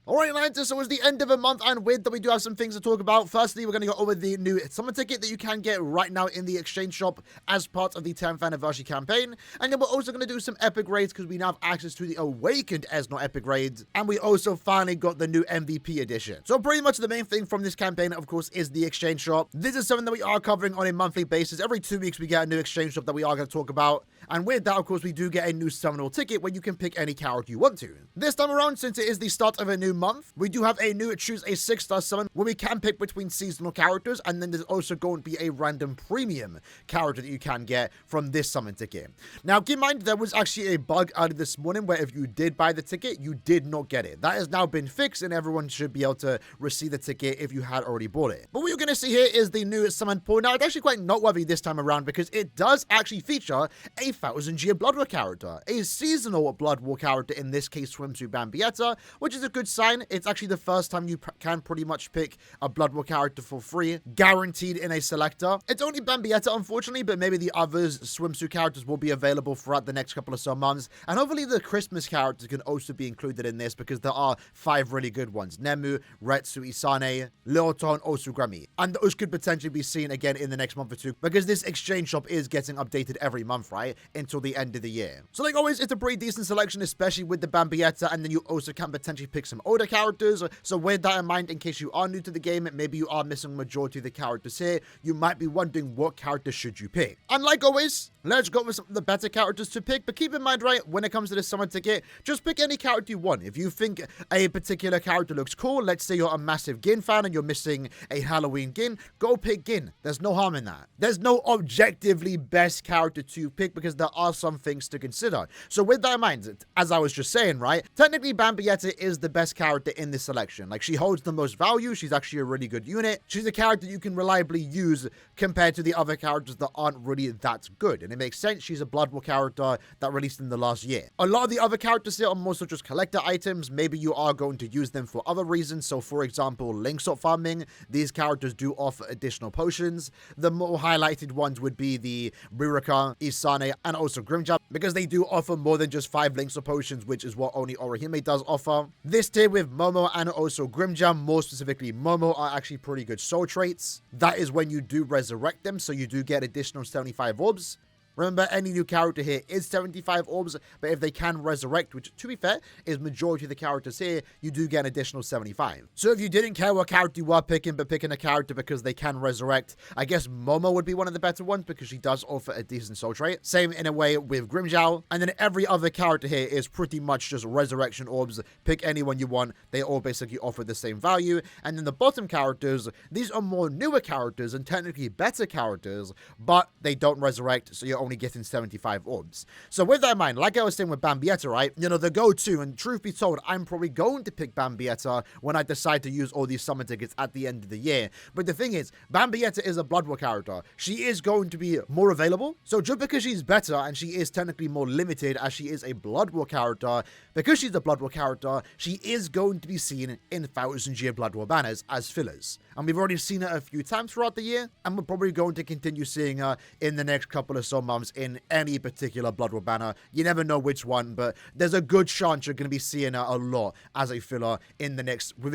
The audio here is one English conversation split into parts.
Alright, Atlantis, so it's the end of a month, and with that, we do have some things to talk about. Firstly, we're going to go over the new summer ticket that you can get right now in the exchange shop as part of the 10th anniversary campaign. And then we're also going to do some epic raids because we now have access to the Awakened Esno epic raids. And we also finally got the new MVP edition. So pretty much the main thing from this campaign, of course, is the exchange shop. This is something that we are covering on a monthly basis. Every 2 weeks, we get a new exchange shop that we are going to talk about. And with that, of course, we do get a new summonable ticket where you can pick any character you want to. This time around, since it is the start of a new month, we do have a new choose a 6-star summon where we can pick between seasonal characters, and then there's also going to be a random premium character that you can get from this summon ticket. Now, keep in mind, there was actually a bug early this morning where if you did buy the ticket, you did not get it. That has now been fixed, and everyone should be able to receive the ticket if you had already bought it. But what you're going to see here is the new summon pool. Now, it's actually quite noteworthy this time around because it does actually feature a 1000-year Blood War character, a seasonal Blood War character, in this case Swimsuit Bambietta, which is a good sign. It's actually the first time you can pretty much pick a Blood War character for free, guaranteed in a selector. It's only Bambietta, unfortunately, but maybe the others swimsuit characters will be available throughout the next couple of months, and hopefully the Christmas characters can also be included in this because there are 5 really good ones: Nemu, Retsu, Isane, Leoton, Osugrami, and those could potentially be seen again in the next month or two because this exchange shop is getting updated every month, right, until the end of the year. So like always, it's a pretty decent selection, especially with the Bambietta, and then you also can potentially pick some older characters. So with that in mind, in case you are new to the game, maybe you are missing the majority of the characters here, you might be wondering what character should you pick. And like always, let's go with some of the better characters to pick, but keep in mind, right, when it comes to the summer ticket, just pick any character you want. If you think a particular character looks cool, let's say you're a massive Gin fan and you're missing a Halloween Gin, go pick Gin. There's no harm in that. There's no objectively best character to pick because there are some things to consider. So with that in mind, as I was just saying, right, technically Bambietta is the best character in this selection. Like, she holds the most value. She's actually a really good unit. She's a character you can reliably use compared to the other characters that aren't really that good. And it makes sense. She's a Blood War character that released in the last year. A lot of the other characters here are more so just collector items. Maybe you are going to use them for other reasons. So for example, Linksop farming, these characters do offer additional potions. The more highlighted ones would be the Ririka, Isane, and also Grimjaw, because they do offer more than just 5 Linksop potions, which is what only Orihime does offer. This tier with Momo and also Grimjaw, more specifically Momo, are actually pretty good soul traits. That is when you do resurrect them, so you do get additional 75 orbs. Remember, any new character here is 75 orbs, but if they can resurrect, which, to be fair, is majority of the characters here, you do get an additional 75. So if you didn't care what character you were picking, but picking a character because they can resurrect, I guess Momo would be one of the better ones because she does offer a decent soul trait. Same in a way with Grimjaw. And then every other character here is pretty much just resurrection orbs. Pick anyone you want. They all basically offer the same value. And then the bottom characters, these are more newer characters and technically better characters, but they don't resurrect, so you're only getting 75 orbs. So with that in mind, like I was saying with Bambietta, right, you know, the go-to, and truth be told, I'm probably going to pick Bambietta when I decide to use all these summon tickets at the end of the year. But the thing is, Bambietta is a Blood War character. She is going to be more available. So just because she's better and she is technically more limited as she is a Blood War character, because she's a Blood War character, she is going to be seen in 1000-year Blood War banners as fillers. And we've already seen her a few times throughout the year, and we're probably going to continue seeing her in the next couple of months in any particular Blood War banner. You never know which one, but there's a good chance you're going to be seeing her a lot as a filler within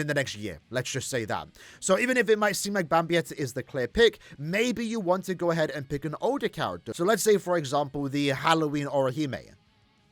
the next year. Let's just say that. So even if it might seem like Bambietta is the clear pick, maybe you want to go ahead and pick an older character. So let's say, for example, the Halloween Orihime.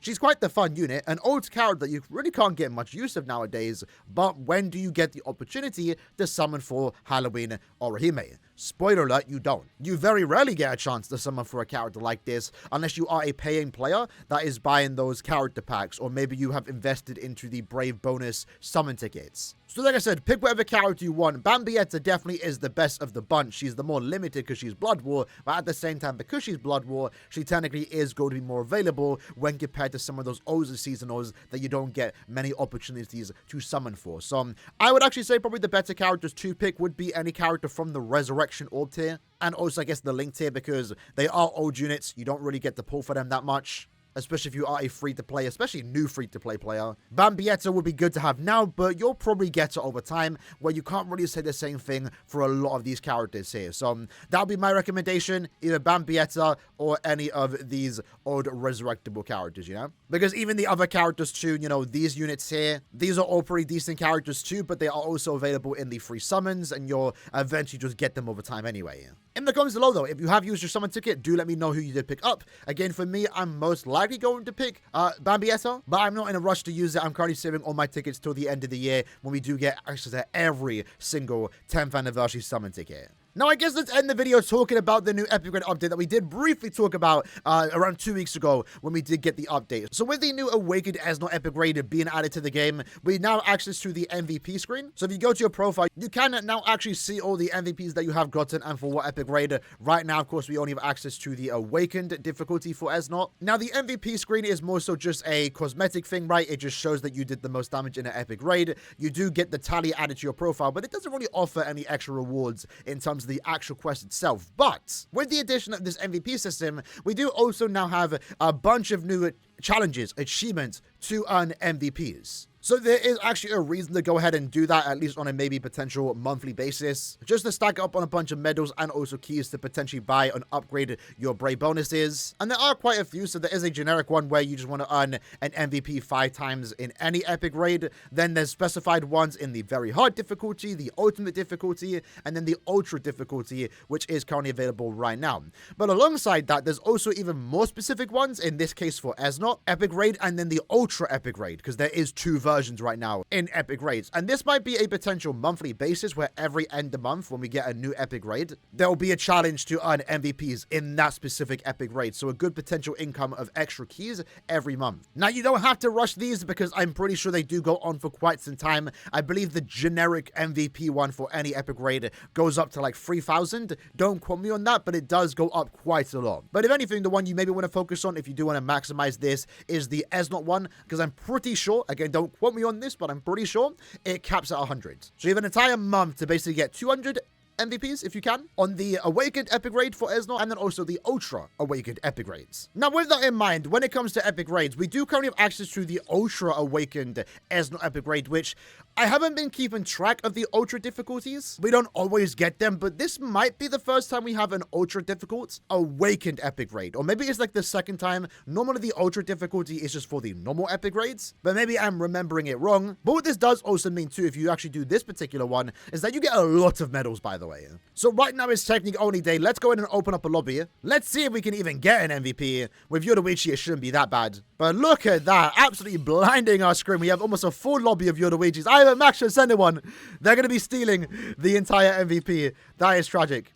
She's quite the fun unit, an old character that you really can't get much use of nowadays, but when do you get the opportunity to summon for Halloween Orihime? Spoiler alert, you don't. You very rarely get a chance to summon for a character like this unless you are a paying player that is buying those character packs, or maybe you have invested into the Brave bonus summon tickets. So like I said, pick whatever character you want. Bambietta definitely is the best of the bunch. She's the more limited because she's Blood War, but at the same time, because she's Blood War, she technically is going to be more available when compared to some of those older seasonals that you don't get many opportunities to summon for. So I would actually say probably the better characters to pick would be any character from the Resurrection Orb tier, and also I guess the Link tier, because they are old units. You don't really get to pull for them that much. especially if you are a free-to-play, especially new free-to-play player. Bambietta would be good to have now, but you'll probably get it over time, where you can't really say the same thing for a lot of these characters here. So that'll be my recommendation, either Bambietta or any of these old resurrectable characters, you know? Because even the other characters too, you know, these units here, these are all pretty decent characters too, but they are also available in the free summons, and you'll eventually just get them over time anyway. In the comments below though, if you have used your summon ticket, do let me know who you did pick up. Again, for me, I'm most likely going to pick Bambietta, but I'm not in a rush to use it. I'm currently saving all my tickets till the end of the year when we do get access to every single 10th anniversary summon ticket. Now, I guess let's end the video talking about the new Epic Grade update that we did briefly talk about around 2 weeks ago when we did get the update. So with the new Awakened Esno Epic Grade being added to the game, we now have access to the MVP screen. So if you go to your profile, you can now actually see all the MVPs that you have gotten and for what Epic Grade. Right now, of course, we only have access to the Awakened difficulty for Esno. Now, the MVP screen is more so just a cosmetic thing, right? It just shows that you did the most damage in an Epic Grade. You do get the tally added to your profile, but it doesn't really offer any extra rewards in terms of the actual quest itself. But with the addition of this MVP system, we do also now have a bunch of new challenges, achievements to earn MVPs. So there is actually a reason to go ahead and do that, at least on a maybe potential monthly basis, just to stack up on a bunch of medals and also keys to potentially buy and upgrade your Brave bonuses. And there are quite a few, so there is a generic one where you just want to earn an MVP 5 times in any Epic Raid. Then there's specified ones in the very hard difficulty, the ultimate difficulty, and then the ultra difficulty, which is currently available right now. But alongside that, there's also even more specific ones, in this case for Esno Epic Raid, and then the ultra Epic Raid, because there is 2 versions right now in Epic Raids. And this might be a potential monthly basis where every end of month when we get a new Epic Raid, there will be a challenge to earn MVPs in that specific Epic Raid. So a good potential income of extra keys every month. Now, you don't have to rush these because I'm pretty sure they do go on for quite some time. I believe the generic MVP one for any Epic Raid goes up to like 3,000. Don't quote me on that, but it does go up quite a lot. But if anything, the one you maybe want to focus on if you do want to maximize this is the Esnot one, because I'm pretty sure, again, don't quote me on this, but I'm pretty sure it caps at 100. So you have an entire month to basically get 200 MVPs, if you can, on the Awakened Epic Raid for Esno, and then also the Ultra Awakened Epic Raids. Now, with that in mind, when it comes to Epic Raids, we do currently have access to the Ultra Awakened Esno Epic Raid, which I haven't been keeping track of the Ultra difficulties. We don't always get them, but this might be the first time we have an Ultra difficult Awakened Epic Raid, or maybe it's like the second time. Normally, the Ultra difficulty is just for the normal Epic Raids, but maybe I'm remembering it wrong. But what this does also mean, too, if you actually do this particular one, is that you get a lot of medals, by the way. So right now it's technique only day. Let's go ahead and open up a lobby. Let's see if we can even get an MVP. With Yoruichi, it shouldn't be that bad. But look at that. Absolutely blinding our screen. We have almost a full lobby of Yoruichis. I haven't maxed sending one. They're going to be stealing the entire MVP. That is tragic.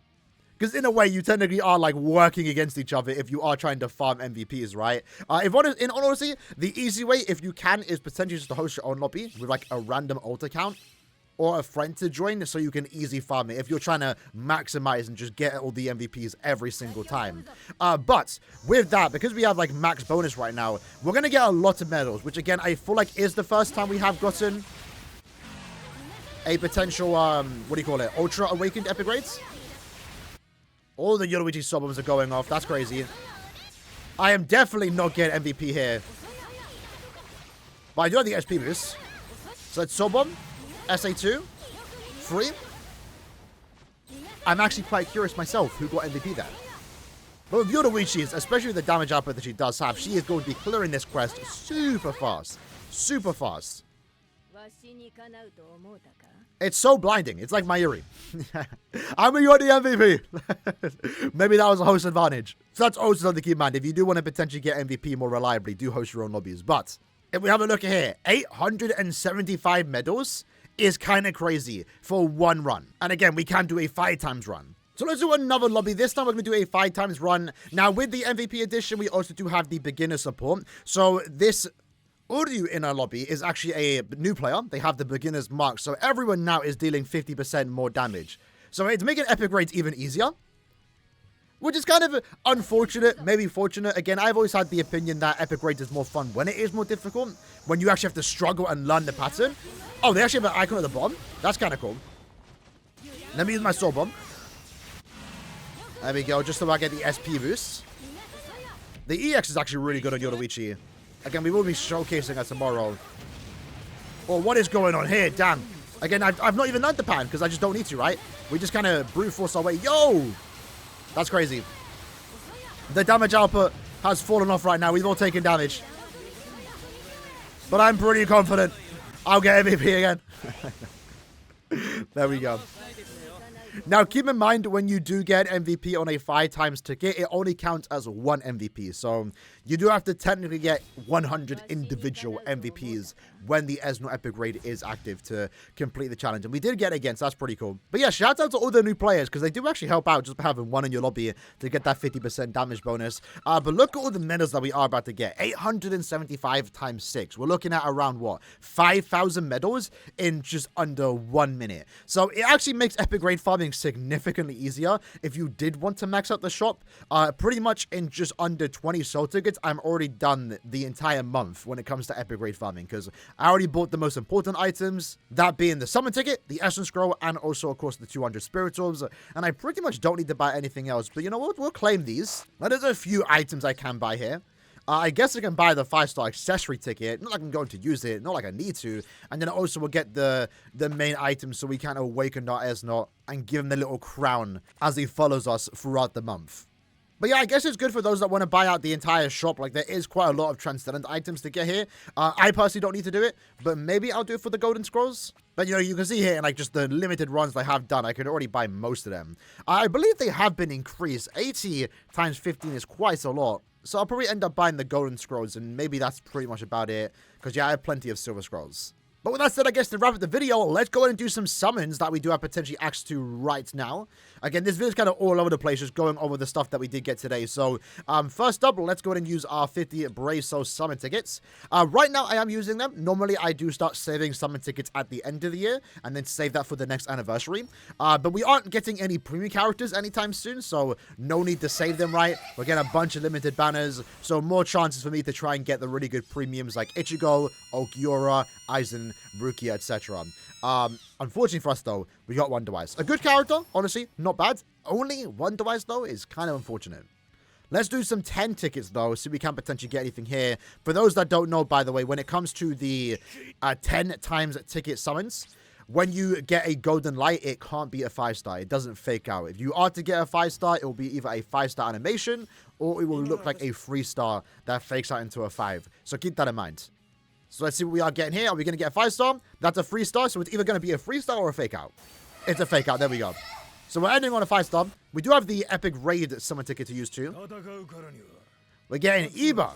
Because in a way, you technically are like working against each other if you are trying to farm MVPs, right? In honesty, the easy way, if you can, is potentially just to host your own lobby with like a random alt account or a friend to join, so you can easily farm it if you're trying to maximize and just get all the MVPs every single time. But with that, because we have like max bonus right now, we're going to get a lot of medals, which again, I feel like is the first time we have gotten a potential, Ultra Awakened Epic Raids. All the Yoruichi Soboms are going off. That's crazy. I am definitely not getting MVP here. But I do have the SP boost. So let's Sobom. SA2. Free. I'm actually quite curious myself who got MVP there. But with Yoruichi's, especially with the damage output that she does have, she is going to be clearing this quest super fast. Super fast. It's so blinding. It's like Mayuri. I'm you the MVP. Maybe that was a host advantage. So that's also something to keep in mind. If you do want to potentially get MVP more reliably, do host your own lobbies. But if we have a look here, 875 medals is kind of crazy for one run. And again, we can do a 5 times run. So let's do another lobby. This time we're going to do a 5 times run. Now with the MVP edition, we also do have the beginner support. So this Uryu in our lobby is actually a new player. They have the beginner's mark. So everyone now is dealing 50% more damage. So it's making epic raids even easier, which is kind of unfortunate, maybe fortunate. Again, I've always had the opinion that epic raids is more fun when it is more difficult, when you actually have to struggle and learn the pattern. Oh, they actually have an icon at the bottom. That's kind of cool. Let me use my soul bomb. There we go, just so I get the SP boost. The EX is actually really good on Yoruichi. Again, we will be showcasing her tomorrow. Well, what is going on here? Damn. Again, I've not even learned the pan because I just don't need to, right? We just kind of brute force our way. Yo! That's crazy. The damage output has fallen off right now. We've all taken damage. But I'm pretty confident I'll get MVP again. There we go. Now, keep in mind, when you do get MVP on a 5x ticket, it only counts as 1 MVP. So, you do have to technically get 100 individual MVPs when the Esno Epic Raid is active to complete the challenge. And we did get it again, so that's pretty cool. But yeah, shout out to all the new players, because they do actually help out just by having one in your lobby to get that 50% damage bonus. But look at all the medals that we are about to get. 875 times 6. We're looking at around, what, 5,000 medals in just under 1 minute. So, it actually makes Epic Raid farming significantly easier if you did want to max out the shop. Pretty much in just under 20 soul tickets, I'm already done the entire month when it comes to Epic Raid farming, because I already bought the most important items, that being the summon ticket, the essence scroll, and also of course the 200 spirituals, and I pretty much don't need to buy anything else. But you know what, we'll claim these. Now there's a few items I can buy here. I guess I can buy the 5-star accessory ticket. Not like I'm going to use it. Not like I need to. And then also we'll get the main item so we can awaken our Esnot and give him the little crown as he follows us throughout the month. But yeah, I guess it's good for those that want to buy out the entire shop. Like, there is quite a lot of transcendent items to get here. I personally don't need to do it, but maybe I'll do it for the golden scrolls. But, you know, you can see here in, like, just the limited runs I have done, I could already buy most of them. I believe they have been increased. 80 times 15 is quite a lot. So I'll probably end up buying the golden scrolls, and maybe that's pretty much about it. Because, yeah, I have plenty of silver scrolls. But with that said, I guess to wrap up the video, let's go ahead and do some summons that we do have potentially access to right now. Again, this video is kind of all over the place, just going over the stuff that we did get today. So, first up, let's go ahead and use our 50 Brave Soul summon tickets. Right now, I am using them. Normally, I do start saving summon tickets at the end of the year, and then save that for the next anniversary. But we aren't getting any premium characters anytime soon, so no need to save them, right? We're getting a bunch of limited banners, so more chances for me to try and get the really good premiums like Ichigo, Okiura, Aizen, Rukia, etc. Unfortunately for us, though, we got Wonder Wise. A good character, honestly, not bad. Only Wonder Wise, though, is kind of unfortunate. Let's do some 10 tickets, though, so we can potentially get anything here. For those that don't know, by the way, when it comes to the 10 times ticket summons, when you get a golden light, it can't be a 5-star. It doesn't fake out. If you are to get a 5-star, it will be either a 5-star animation, or it will look like a 3-star that fakes out into a 5. So keep that in mind. So let's see what we are getting here. Are we going to get a 5-star? That's a 3-star, so it's either going to be a 3-star or a fake out. It's a fake out. There we go. So we're ending on a 5-star. We do have the Epic Raid summon ticket to use too. We're getting Iba.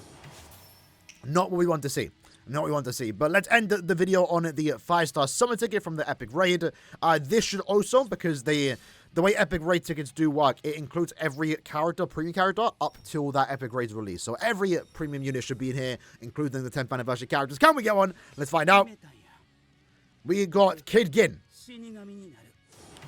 Not what we want to see. Not what we want to see. But let's end the video on the 5-star summon ticket from the Epic Raid. This should also, because the way Epic Raid tickets do work, it includes every character, premium character, up till that Epic Raid's release. So every premium unit should be in here, including the 10th anniversary characters. Can we get one? Let's find out. We got Kid Gin.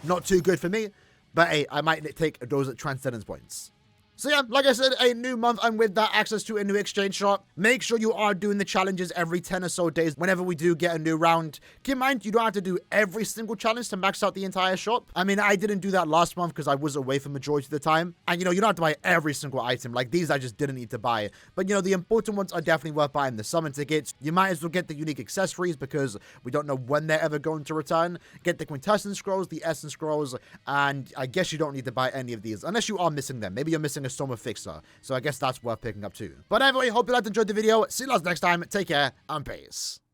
Not too good for me, but hey, I might take those Transcendence points. So yeah, like I said, a new month, and with that, access to a new exchange shop. Make sure you are doing the challenges every 10 or so days whenever we do get a new round. Keep in mind, you don't have to do every single challenge to max out the entire shop. I mean, I didn't do that last month because I was away for majority of the time. And, you know, you don't have to buy every single item. Like, these I just didn't need to buy. But, you know, the important ones are definitely worth buying. The summon tickets. You might as well get the unique accessories because we don't know when they're ever going to return. Get the quintessence scrolls, the essence scrolls, and I guess you don't need to buy any of these unless you are missing them. Maybe you're missing a Soma Fixer, so I guess that's worth picking up too. But anyway, hope you guys enjoyed the video. See you guys next time. Take care and peace.